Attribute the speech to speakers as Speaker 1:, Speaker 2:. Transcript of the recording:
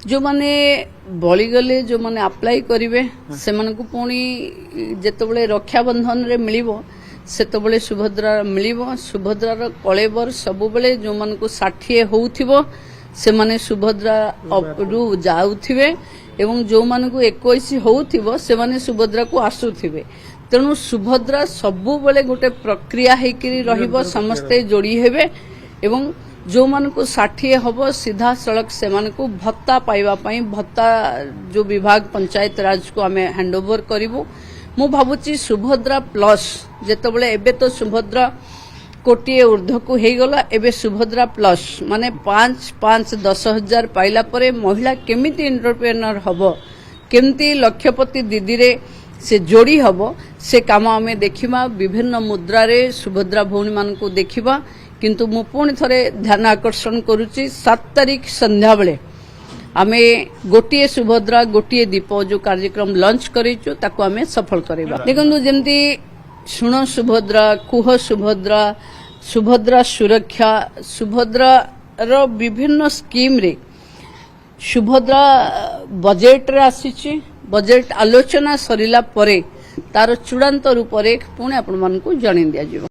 Speaker 1: जो माने बलिगले जो माने अप्लाई करिवे से मानकु पुणी जेतबेले रक्षाबंधन रे मिलिबो सेतबेले सुभद्रा मिलिबो सुभद्रार कलेबर सबुबेले जो मानकु 60 होउथिबो से माने सुभद्रा रु जाउथिबे एवं जो मानकु 21 होउथिबो से माने सुभद्रा को आसुथिबे तेणु सुभद्रा सबुबेले गोटे प्रक्रिया हेकिरी रहिबो समस्ते जोड़ी हेबे एवं जो मान को 60 हम सीधा सड़क से भत्ता पाइबा पई भत्ता जो विभाग पंचायत राज को आम हैंडओवर करूँ मु भावुची सुभद्रा प्लस जेतबले एबे तो सुभद्रा कोटिए ऊर्ध्व को हो गला एबे सुभद्रा प्लस माने 5,5,10,000 पाइला परे महिला केमिति एंटरप्रेन्योर हबो केमिति लक्षपति दीदी रे से जोड़ी हबो से काम आम देखिबा विभिन्न मुद्रा रे सुभद्रा भौणी मान को देखिबा किंतु मु पुणी थरे ध्यान आकर्षण करुच्ची 7 तारीख संध्या बेले आमे गोटिए सुभद्रा गोटिए दीप जो कार्यक्रम लॉन्च करिचु ताको आमे सफल करिबा देखंतु जेंती सुनो सुभद्रा कुह सुभद्रा सुभद्रा सुरक्षा सुभद्रा रो विभिन्न स्कीम रे सुभद्रा बजेट रे आसीची बजेट आलोचना सरिला परे तार चूड़ांत रूप रे पुणी आपण मानकु जणी दिया जिवो।